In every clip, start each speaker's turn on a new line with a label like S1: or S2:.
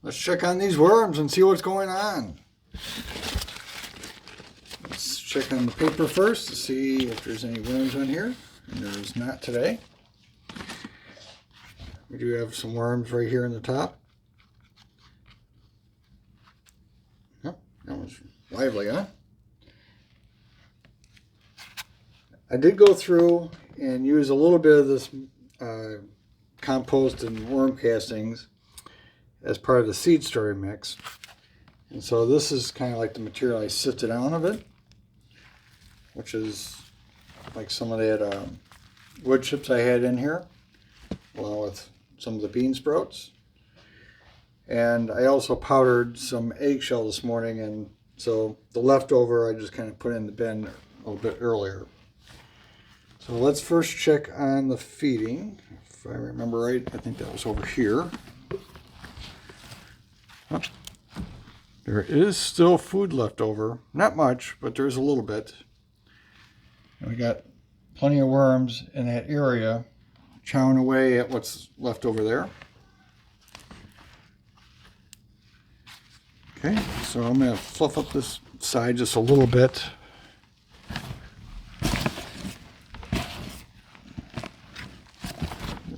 S1: let's check on these worms and see what's going on. Let's check on the paper first to see if there's any worms on here. And there's not today. We do have some worms right here in the top. Oh, that was lively, huh? I did go through and use a little bit of this compost and worm castings as part of the seed story mix. And so this is kind of like the material I sifted out of it, which is like some of that wood chips I had in here, along with some of the bean sprouts. And I also powdered some eggshell this morning, and so the leftover I just kind of put in the bin a little bit earlier. So let's first check on the feeding. If I remember right, I think that was over here. Oh, there is still food left over. Not much, but there's a little bit. And we got plenty of worms in that area chowing away at what's left over there. Okay, so I'm going to fluff up this side just a little bit.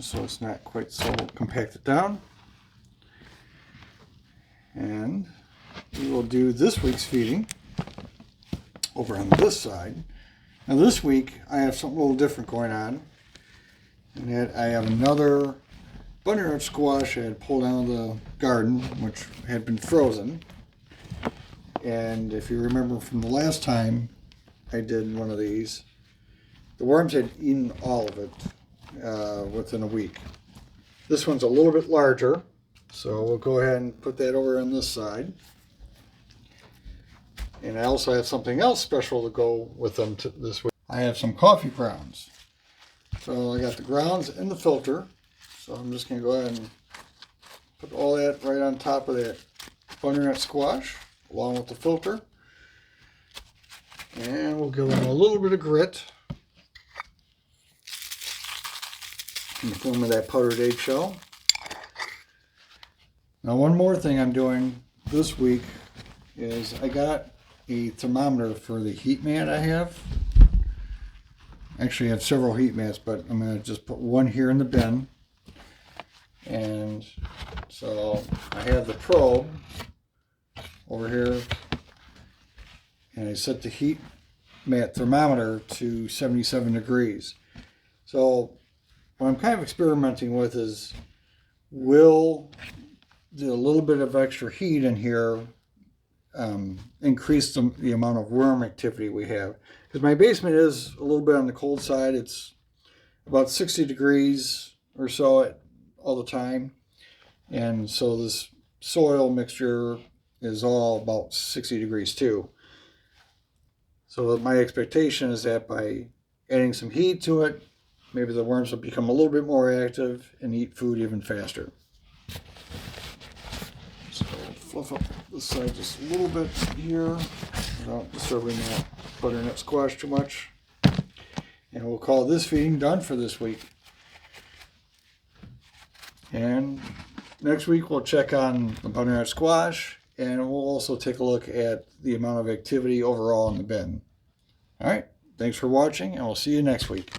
S1: So it's not quite so compacted down. And we will do this week's feeding over on this side. Now this week I have something a little different going on. And that I have another butternut squash I had pulled out of the garden, which had been frozen. And if you remember from the last time I did one of these, the worms had eaten all of it within a week. This one's a little bit larger, so we'll go ahead and put that over on this side. And I also have something else special to go with them this week. I have some coffee grounds. So I got the grounds in the filter, so I'm just going to go ahead and put all that right on top of that butternut squash along with the filter. And we'll give them a little bit of grit in the form of that powdered eggshell. Now one more thing I'm doing this week is I got a thermometer for the heat mat I have. Actually I have several heat mats, but I'm going to just put one here in the bin. And so I have the probe over here, and I set the heat mat thermometer to 77 degrees. So what I'm kind of experimenting with is, will a little bit of extra heat in here increase the amount of worm activity we have? Because my basement is a little bit on the cold side. It's about 60 degrees or so all the time. And so this soil mixture is all about 60 degrees too. So my expectation is that by adding some heat to it, maybe the worms will become a little bit more active and eat food even faster. So fluff up this side just a little bit here without disturbing that butternut squash too much. And we'll call this feeding done for this week. And next week we'll check on the butternut squash, and we'll also take a look at the amount of activity overall in the bin. All right, thanks for watching, and we'll see you next week.